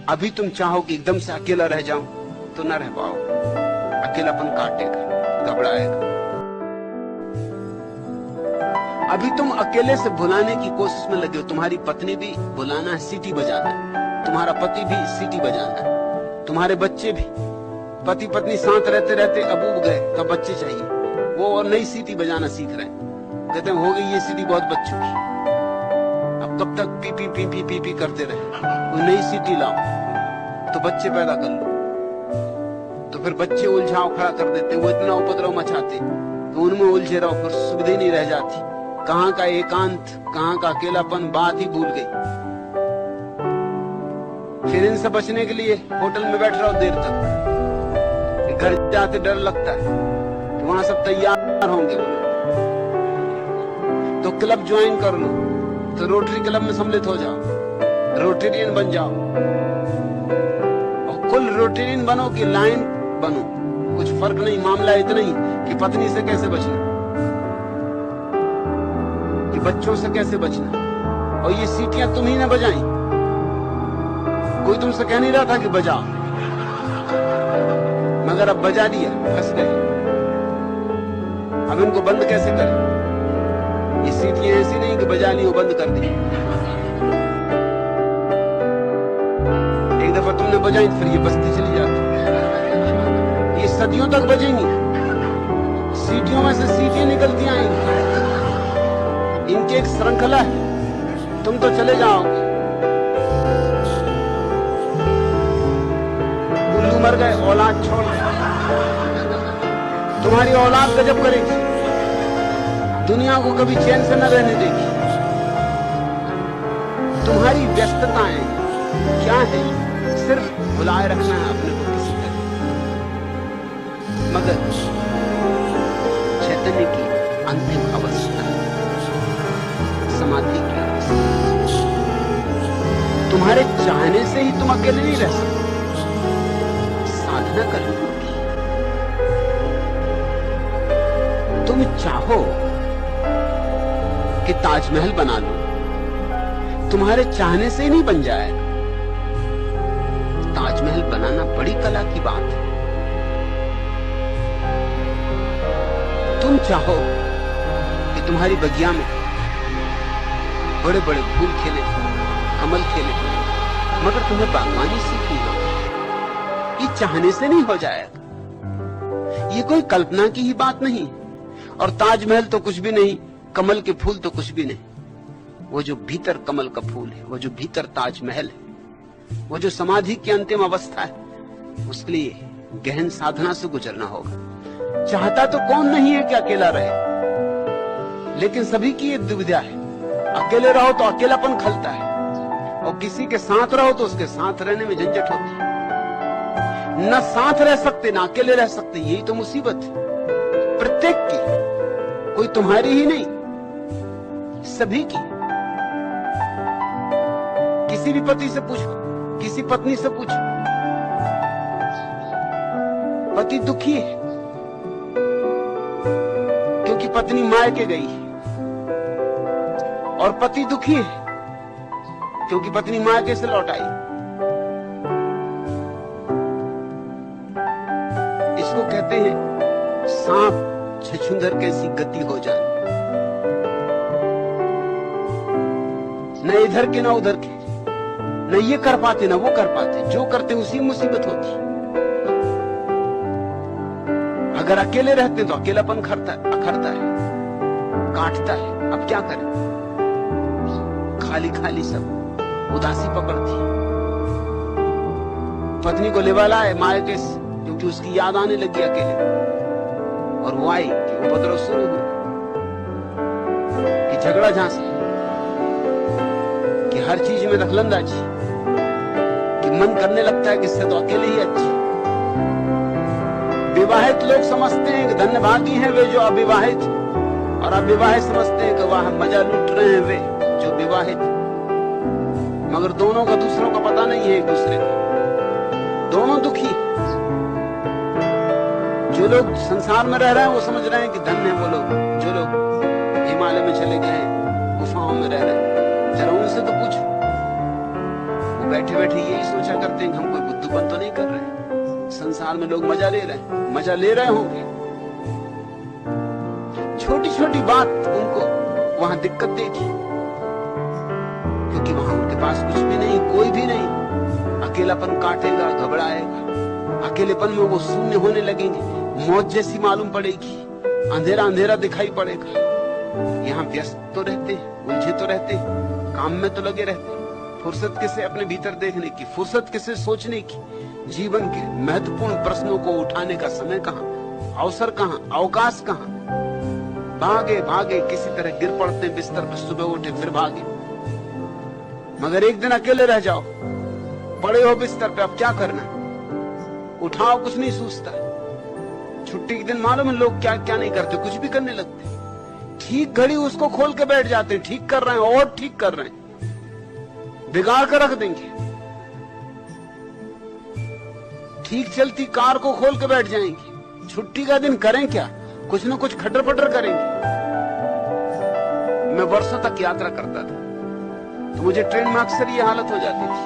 अभी तुम चाहो कि एकदम से अकेला रह जाऊं तो न रह पाओ। अकेलापन काटेगा, घबराएगा। अभी तुम अकेले से भुलाने की कोशिश में लगे हो। तुम्हारी पत्नी भी भुलाना है, सीटी बजाना है। तुम्हारा पति भी सीटी बजाना है। तुम्हारे बच्चे भी, पति पत्नी साथ रहते रहते अब उब गए तो बच्चे चाहिए, वो और नई सीटी बजाना सीख रहे हैं। कहते हैं हो गई ये सीटी बहुत बच चुकी, अब कब तक P P P P P P करते रहे, कोई नई सीटी लाओ तो बच्चे पैदा कर लो। तो फिर बच्चे उलझाव खड़ा कर देते, वो इतना उपद्रव मचाते तो उनमें उलझे रहो, फिर सुविधा नहीं रह जाती। कहां का एकांत, कहां का अकेलापन, बात ही भूल गई। फिर इनसे बचने के लिए होटल में बैठ रहो देर तक, घर जाते डर लगता है कि वहां सब तैयार होंगे वो लोग। तो क्लब ज्वाइन कर लो, तो रोटरी क्लब में सम्मिलित हो जाओ, रोटेरियन बन जाओ। और कुल रोटेरियन बनो कि लाइन बनो, कुछ फर्क नहीं। मामला इतना ही कि पत्नी से कैसे बचना, कि बच्चों से कैसे बचना। और ये सीटियां तुम ही ने बजाई, कोई तुमसे कह नहीं रहा था कि बजाओ, मगर अब बजा दिया, फंस गए। अब इनको बंद कैसे करें? ये सीटियां ऐसी नहीं कि बजा ली और बंद कर दी। एक दफा तुमने बजाई फिर ये बजती चली जाती, ये सदियों तक बजेंगी। सीटियों में से सीटियां निकलती आएंगी, इनकी एक श्रृंखला है। तुम तो चले जाओगे, उल्लू मर गए, औलाद छोड़ गए। तुम्हारी औलाद गजब करेगी, दुनिया को कभी चैन से न रहने देगी। तुम्हारी व्यस्तताएं क्या है? सिर्फ बुलाए रखना है अपने को किसी तरह। मगर चैतन्य की अंतिम अवस्था समाधि की अवस्था। तुम्हारे चाहने से ही तुम अकेले नहीं रह सकते, साधना करनी होगी। तुम चाहो कि ताजमहल बना लो, तुम्हारे चाहने से ही नहीं बन जाएगा। ताजमहल बनाना बड़ी कला की बात है। तुम चाहो कि तुम्हारी बगिया में बड़े बड़े फूल खिले, कमल खिले, मगर तुम्हें बागवानी सीखनी होगी। ये चाहने से नहीं हो जाएगा, ये कोई कल्पना की ही बात नहीं। और ताजमहल तो कुछ भी नहीं, कमल के फूल तो कुछ भी नहीं। वो जो भीतर कमल का फूल है, वो जो भीतर ताजमहल है, वो जो समाधि की अंतिम अवस्था है, उसके लिए गहन साधना से गुजरना होगा। चाहता तो कौन नहीं है कि अकेला रहे, लेकिन सभी की ये दुविधा है। अकेले रहो तो अकेलापन खलता है, और किसी के साथ रहो तो उसके साथ रहने में झंझट होती है। न साथ रह सकते न अकेले रह सकते, यही तो मुसीबत है प्रत्येक की। कोई तुम्हारी ही नहीं, सभी की। किसी भी पति से पूछो, किसी पत्नी से पूछो, पति दुखी है क्योंकि पत्नी मायके गई है, और पति दुखी है क्योंकि पत्नी मायके से लौट आई। इसको कहते हैं सांप छछूंदर कैसी गति हो जाए, न इधर के न उधर के, न ये कर पाते न वो कर पाते, जो करते उसी मुसीबत होती। अगर अकेले रहते तो अकेलापन अखरता है, काटता है। अब क्या करें? खाली खाली सब, उदासी पकड़ती। पत्नी को लेवाला है मायके से, क्योंकि उसकी याद आने लगी अकेले, और वो आई कि उपद्रव शुरू हुआ, कि झगड़ा झांसी, कि हर चीज में दखलंदाजी, कि मन करने लगता है कि इससे तो अकेले ही अच्छी। विवाहित लोग समझते हैं कि धन्यभागी हैं वे जो अविवाहित, और अविवाहित समझते हैं कि वह मजा लूट रहे हैं वे जो विवाहित। मगर दोनों का दूसरों का पता नहीं है, एक दूसरे का। दोनों दुखी। जो लोग संसार में रह रहे हैं वो समझ रहे हैं कि धन्य है वो लोग जो लोग हिमालय में चले गए हैं, गुफाओं में रह रहे हैं। जरा उनसे तो पूछो, वो बैठे बैठे यही सोचा करते हैं कि हम कोई बुद्धूपन तो नहीं कर रहे, संसार में लोग मजा ले रहे हैं, मजा ले रहे होंगे। छोटी छोटी बात उनको वहां दिक्कत देगी, क्योंकि वहां उनके पास कुछ भी नहीं, कोई भी नहीं। अकेलापन काटेगा, घबराएगा, अकेलेपन में वो शून्य होने लगेंगे, मौत जैसी मालूम पड़ेगी, अंधेरा अंधेरा दिखाई पड़ेगा। यहाँ व्यस्त तो रहते, उलझे तो रहते, काम में तो लगे रहते, फुर्सत किसे अपने भीतर देखने की, फुर्सत किसे सोचने की, जीवन के महत्वपूर्ण प्रश्नों को उठाने का समय कहाँ, अवसर कहाँ, अवकाश कहाँ। भागे भागे किसी तरह गिर पड़ते बिस्तर पर, सुबह उठे फिर भागे। मगर एक दिन अकेले रह जाओ, पड़े हो बिस्तर पे, अब क्या करना, उठाओ, कुछ नहीं सूझता। छुट्टी के दिन मालूम है लोग क्या क्या नहीं करते, कुछ भी करने लगते। ठीक घड़ी उसको खोल के बैठ जाते हैं, ठीक कर रहे हैं और ठीक कर रहे हैं, बिगाड़ कर रख देंगे। ठीक चलती कार को खोल के बैठ जाएंगे। छुट्टी का दिन करें क्या, कुछ न कुछ खटर पटर करेंगे। मैं वर्षों तक यात्रा करता था, तो मुझे ट्रेन में अक्सर ये हालत हो जाती थी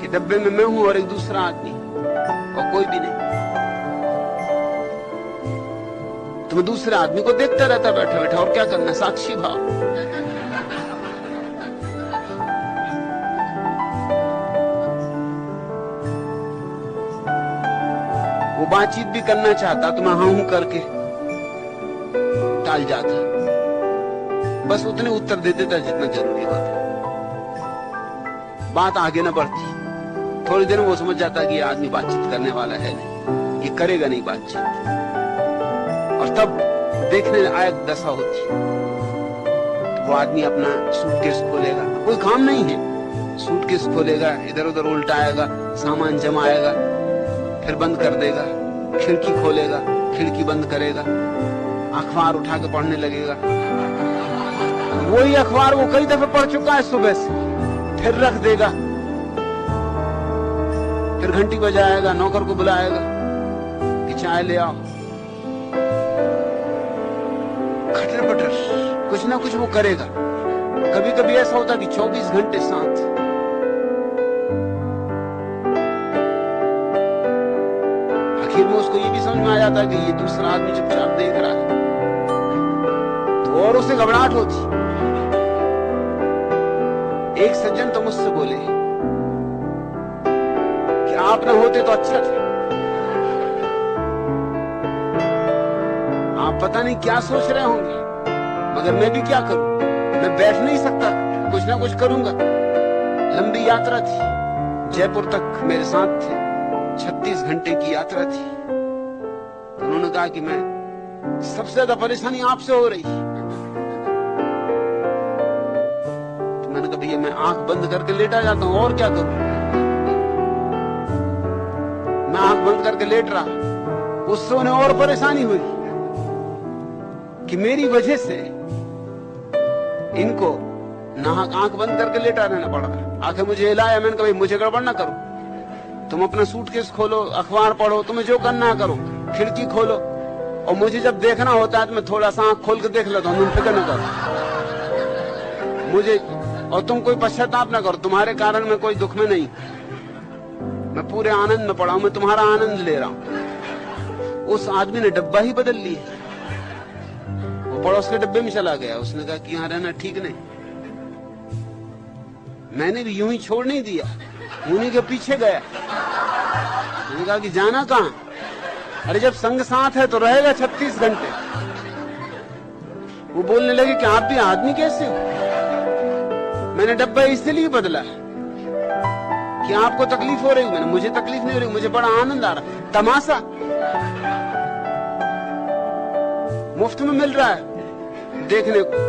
कि डब्बे में मैं हूं और एक दूसरा आदमी और कोई भी नहीं। तो मैं दूसरे आदमी को देखता रहता बैठा बैठा, और क्या करना, साक्षी भाव। वो बातचीत भी करना चाहता तो मैं हाँ हूं करके टाल जाता, बस उतने उत्तर दे देता जितना जरूरी होता, बात आगे न बढ़ती। थोड़ी देर में वो समझ जाता कि ये आदमी बातचीत करने वाला है नहीं, ये करेगा नहीं बातचीत, और तब देखने लायक दशा होती। तो वो आदमी अपना सूटकेस खोलेगा, कोई काम नहीं है, सूटकेस खोलेगा, इधर उधर उल्टाएगा, सामान जमाएगा, फिर बंद कर देगा, खिड़की खोलेगा, खिड़की बंद करेगा, अखबार उठा के पढ़ने लगेगा। वही अखबार वो कई दफे पढ़ चुका है सुबह से, फिर रख देगा, फिर घंटी बजाएगा, नौकर को बुलाएगा कि चाय ले आओ। खटर पटर कुछ ना कुछ वो करेगा। कभी कभी ऐसा होता कि 24 घंटे साथ। आखिर में उसको ये भी समझ में आ जाता कि ये दूसरा आदमी चुपचाप देख रहा है, तो और उसे घबराहट होती। एक सज्जन तो मुझसे बोले कि आप ना होते तो अच्छा था, आप पता नहीं क्या सोच रहे होंगे, मगर मैं भी क्या करूं, मैं बैठ नहीं सकता, कुछ ना कुछ करूंगा। लंबी यात्रा थी, जयपुर तक मेरे साथ थे, 36 घंटे की यात्रा थी। तो उन्होंने कहा कि मैं सबसे ज्यादा परेशानी आपसे हो रही। तो मैंने कहा भैया मैं आंख बंद करके लेटा जाता हूं, और क्या करूं। मैं आंख बंद करके लेट रहा, उससे उन्हें और परेशानी हुई कि मेरी वजह से इनको नाहक आंख बंद करके लेटा रहना पड़ा। आखिर मुझे हिलाया, मैंने कहा भाई मुझे गड़बड़ ना करो, तुम अपना सूटकेस खोलो, अखबार पढ़ो, तुम्हें जो करना करो, खिड़की खोलो, और मुझे जब देखना होता है तो मैं थोड़ा सा आंख खोल के देख लेता हूं, तुम फिक्र न करो मुझे, और तुम कोई पश्चाताप ना करो, तुम्हारे कारण मैं कोई दुख में नहीं, मैं पूरे आनंद में पड़ा हूं, मैं तुम्हारा आनंद ले रहा हूं। उस आदमी ने डब्बा ही बदल लिया, वो पड़ोस के डब्बे में चला गया। उसने कहा कि यहाँ रहना ठीक नहीं। मैंने भी यूं ही छोड़ नहीं दिया, उन्हीं के पीछे गया। मैंने कहा कि जाना कहां, अरे जब संग साथ है तो रहेगा 36 घंटे। वो बोलने लगे कि आप भी आदमी कैसे हो। मैंने डब्बा इसलिए बदला कि आपको तकलीफ हो रही, मैंने मुझे तकलीफ नहीं हो रही, मुझे बड़ा आनंद आ रहा। तमाशा मुफ्त में मिल रहा है देखने को,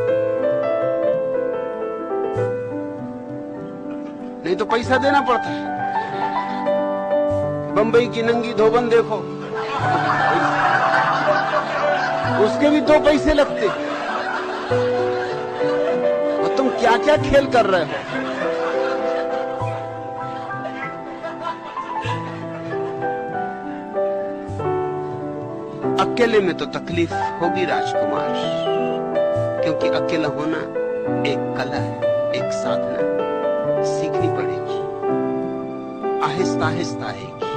नहीं तो पैसा देना पड़ता है। बंबई की नंगी धोबन देखो, उसके भी 2 पैसे लगते, और तुम क्या क्या खेल कर रहे हो। अकेले में तो तकलीफ होगी राजकुमार, क्योंकि अकेला होना एक कला है, एक साधना, सीखनी पड़ेगी। आहिस्ता आहिस्ता आएगी।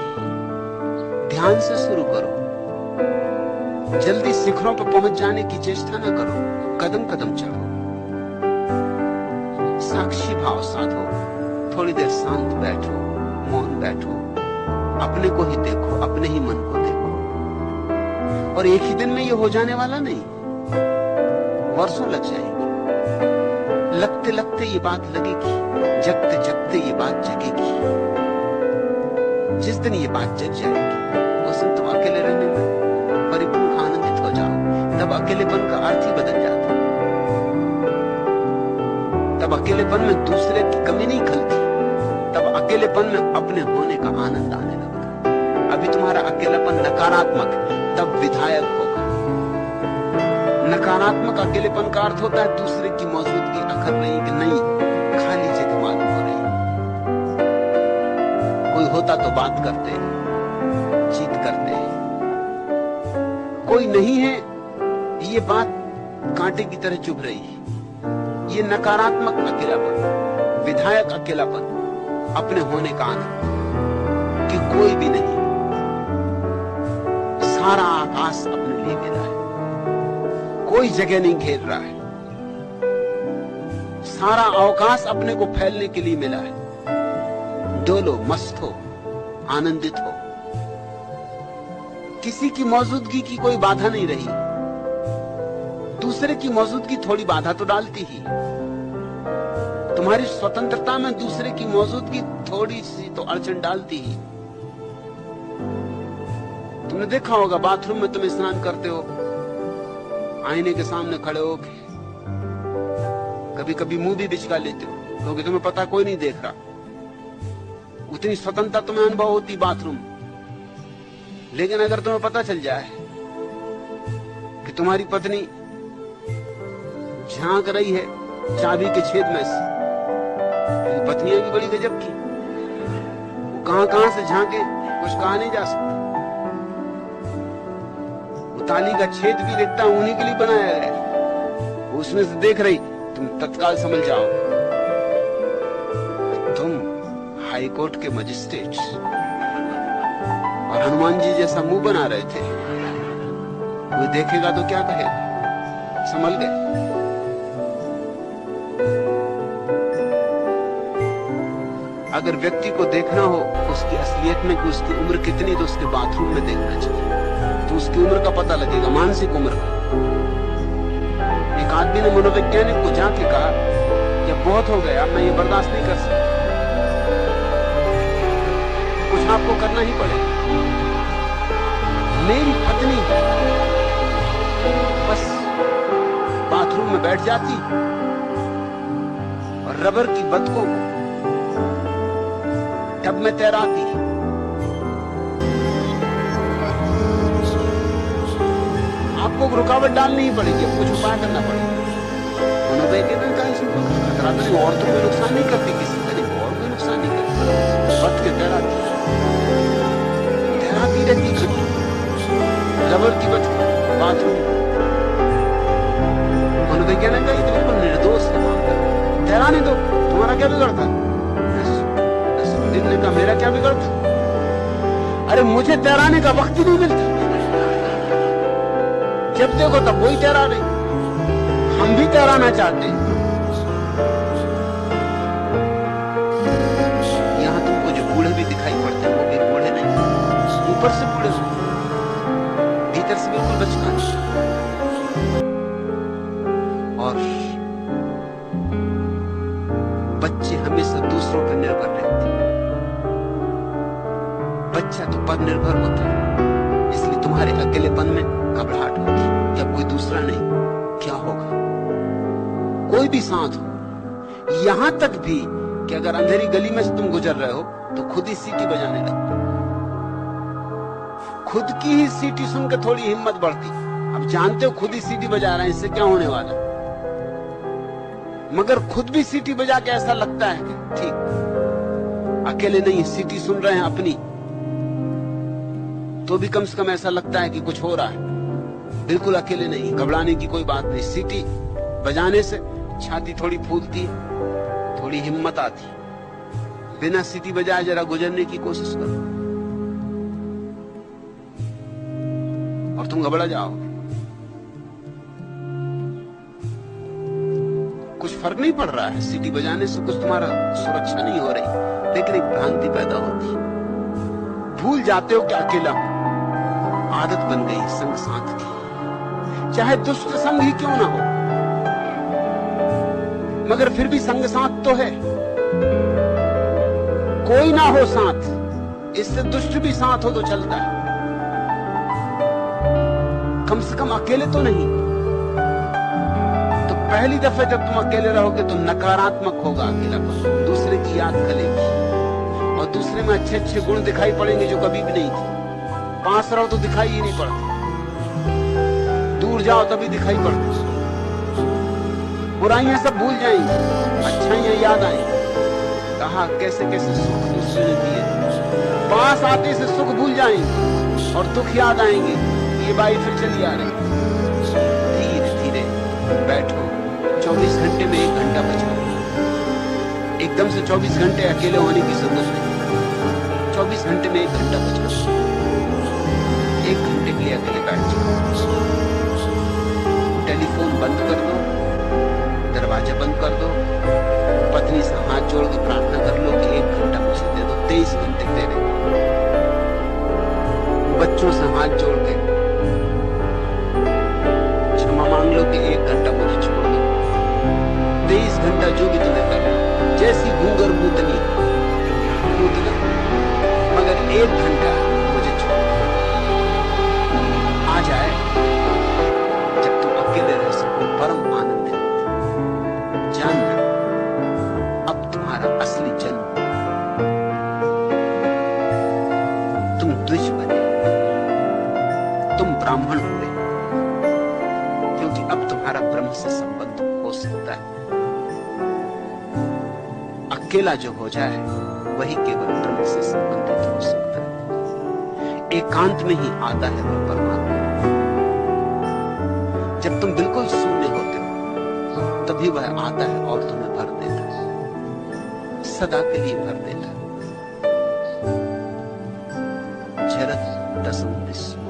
ध्यान से शुरू करो, जल्दी शिखरों पर पहुंच जाने की चेष्टा न करो, कदम कदम चलो, साक्षी भाव साधो, थोड़ी देर शांत बैठो, मौन बैठो, अपने को ही देखो, अपने ही मन को देखो। और एक ही दिन में ये हो जाने वाला नहीं, वर्षों लग जाएंगे। लगते लगते ये बात लगेगी, जगते जगते ये बात जगेगी। जिस दिन ये बात जग जाएगी उस दिन तुम अकेले रहने में परिपूर्ण आनंदित हो जाओ। तब अकेलेपन का अर्थ ही बदल जाता। तब अकेलेपन में दूसरे की कमी नहीं खलती, तब अकेलेपन में अपने होने का आनंद आने लगता। अभी तुम्हारा अकेलापन नकारात्मक है, तब विधायक होगा। नकारात्मक अकेलेपन का अर्थ होता है दूसरे की मौजूदगी अखर रही कि नहीं, खाली जगह मालूम हो रही। कोई होता तो बात करते, चीत करते, कोई नहीं है, ये बात कांटे की तरह चुभ रही है। ये नकारात्मक अकेलापन। विधायक अकेलापन, अपने होने का आनंद कि कोई भी नहीं, सारा आकाश अपने लिए मिला है, कोई जगह नहीं घेर रहा है, सारा अवकाश अपने को फैलने के लिए मिला है। डोलो, मस्त हो, आनंदित हो। किसी की मौजूदगी की कोई बाधा नहीं रही। दूसरे की मौजूदगी थोड़ी बाधा तो डालती ही। तुम्हारी स्वतंत्रता में दूसरे की मौजूदगी थोड़ी सी तो अड़चन डालती ही। तुमने देखा होगा बाथरूम में तुम स्नान करते हो, आईने के सामने खड़े हो के कभी कभी मुंह भी बिचका लेते हो, क्योंकि तुम्हें पता कोई नहीं देख रहा। उतनी स्वतंत्रता तुम्हें अनुभव होती बाथरूम। लेकिन अगर तुम्हें पता चल जाए कि तुम्हारी पत्नी झांक रही है चाबी के छेद में से, पत्नियां भी बड़ी गजब की, वो कहां से झांके कुछ कहा नहीं जा सकता। वो ताली का छेद भी देखता है, उन्हीं के लिए बनाया है, उसमें से देख रही, तुम तत्काल समझ जाओ तुम हाई कोर्ट के मजिस्ट्रेट और हनुमान जी जैसा मुंह बना रहे थे। कोई देखेगा तो क्या कहेगा, संभल गए। अगर व्यक्ति को देखना हो उसकी असलियत में कि उसकी उम्र कितनी, तो उसके बाथरूम में देखना चाहिए, तो उसकी उम्र का पता लगेगा, मानसिक उम्र का। एक आदमी ने मनोवैज्ञानिक को जाके कहा कि बहुत हो गया, मैं ये बर्दाश्त नहीं कर सकता, कुछ आपको करना ही पड़ेगा। मेरी पत्नी बस बाथरूम में बैठ जाती और रबर की बतकों को टब में तैराती, आपको रुकावट डालनी ही पड़ेगी, कुछ उपाय करना पड़ेगा। मनोवैज्ञानिक का इसमें खतरा तो नहीं, और तो कोई नुकसान नहीं करती, किसी का नहीं, और कोई नुकसान नहीं करती, बत के तैराती रहती, रबर की बत बाथरूम। मनोवैज्ञानिक का ये तो बिल्कुल निर्दोष है मामला, तैराने दो, तुम्हारा क्या बिगड़ता? दिन ने कहा मेरा क्या बिगड़ता? अरे मुझे तैराने का वक्त ही नहीं मिलता, जब देखो तब वही तैरा रही। हम भी तैराना चाहते हैं। यहां तुमको जो बूढ़े भी दिखाई पड़ते हैं वो भी बूढ़े नहीं, ऊपर से बूढ़े हो, भीतर से बिल्कुल बचकाने। और बच्चे हमेशा दूसरों पर निर्भर रहते हैं। बच्चा तो पर निर्भर होता है, इसलिए तुम्हारे अकेलेपन में घबराहट होगी, जब कोई दूसरा नहीं, क्या होगा? कोई भी साथ हो, यहां तक भी कि अगर अंधेरी गली में से तुम गुजर रहे हो तो खुद ही सीटी बजाने लगती, खुद की ही सीटी सुन के थोड़ी हिम्मत बढ़ती। अब जानते हो खुद ही सीटी बजा रहे हैं, इससे क्या होने वाला, मगर खुद भी सीटी बजा के ऐसा लगता है कि ठीक अकेले नहीं, सीटी सुन रहे हैं अपनी, तो भी कम से कम ऐसा लगता है कि कुछ हो रहा है, बिल्कुल अकेले नहीं। घबराने की कोई बात नहीं, सीटी बजाने से छाती थोड़ी फूलती है, थोड़ी हिम्मत आती, बिना सीटी बजाए जरा गुजरने की कोशिश करो और तुम घबरा जाओगे। कुछ फर्क नहीं पड़ रहा है, सीटी बजाने से कुछ तुम्हारा सुरक्षा नहीं हो रही, लेकिन एक भ्रांति पैदा होती है। भूल जाते हो कि अकेला हो, आदत बन गई संग साथ की, चाहे दुष्ट संग ही क्यों ना हो, मगर फिर भी संग साथ तो है। कोई ना हो साथ, इससे दुष्ट भी साथ हो तो चलता है, कम से कम अकेले तो नहीं। तो पहली दफे जब तुम अकेले रहोगे तो नकारात्मक होगा अकेलापन, दूसरे की याद खलेगी और दूसरे में अच्छे अच्छे गुण दिखाई पड़ेंगे जो कभी भी नहीं थे। पास रहो तो दिखाई ही नहीं पड़ते, दूर जाओ तभी दिखाई पड़ते। बुराइयां सब भूल जाएंगी, अच्छाइयां याद आएंगी। कहा कैसे कैसे सुख दूसरे ने दिए, पास आते से सुख भूल जाएंगे और दुख याद आएंगे। ये बाई फिर चली आ रही। धीरे धीरे बैठो, 24 घंटे में 1 घंटा बचा। एकदम से 24 घंटे अकेले होने की जरूरत नहीं, 24 घंटे में 1 घंटा बचा। 1 घंटे के लिए अकेले बैठ जाओ, टेलीफोन बंद कर दो, दरवाजा बंद कर दो, पत्नी से हाथ जोड़ के प्रार्थना कर लो कि 1 घंटा मुझे दे दो, 23 घंटे तेरे। बच्चों से हाथ जोड़ के क्षमा मांग लो कि 1 घंटा मुझे छोड़ दो, 23 घंटा जो भी तुम्हें करना। जैसी घूंगर मूतनी मूतना, मगर 1 घंटा मुझे छोड़ दो। आ जाए जब तुम अकेले रह सको, परम आनंद है। जानना अब तुम्हारा असली जन्म, तुम द्विज बने, तुम ब्राह्मण हुए, क्योंकि अब तुम्हारा ब्रह्म से संबंध हो सकता है। अकेला जो हो जाए वही केवल ब्रह्म से संबंधित हो सकता है। एकांत में ही आता है वह परमात्मा। जब तुम बिल्कुल शून्य होते हो तभी वह आता है और तुम्हें भर देता है, सदा के लिए भर देता है। झरत दसम विश्व।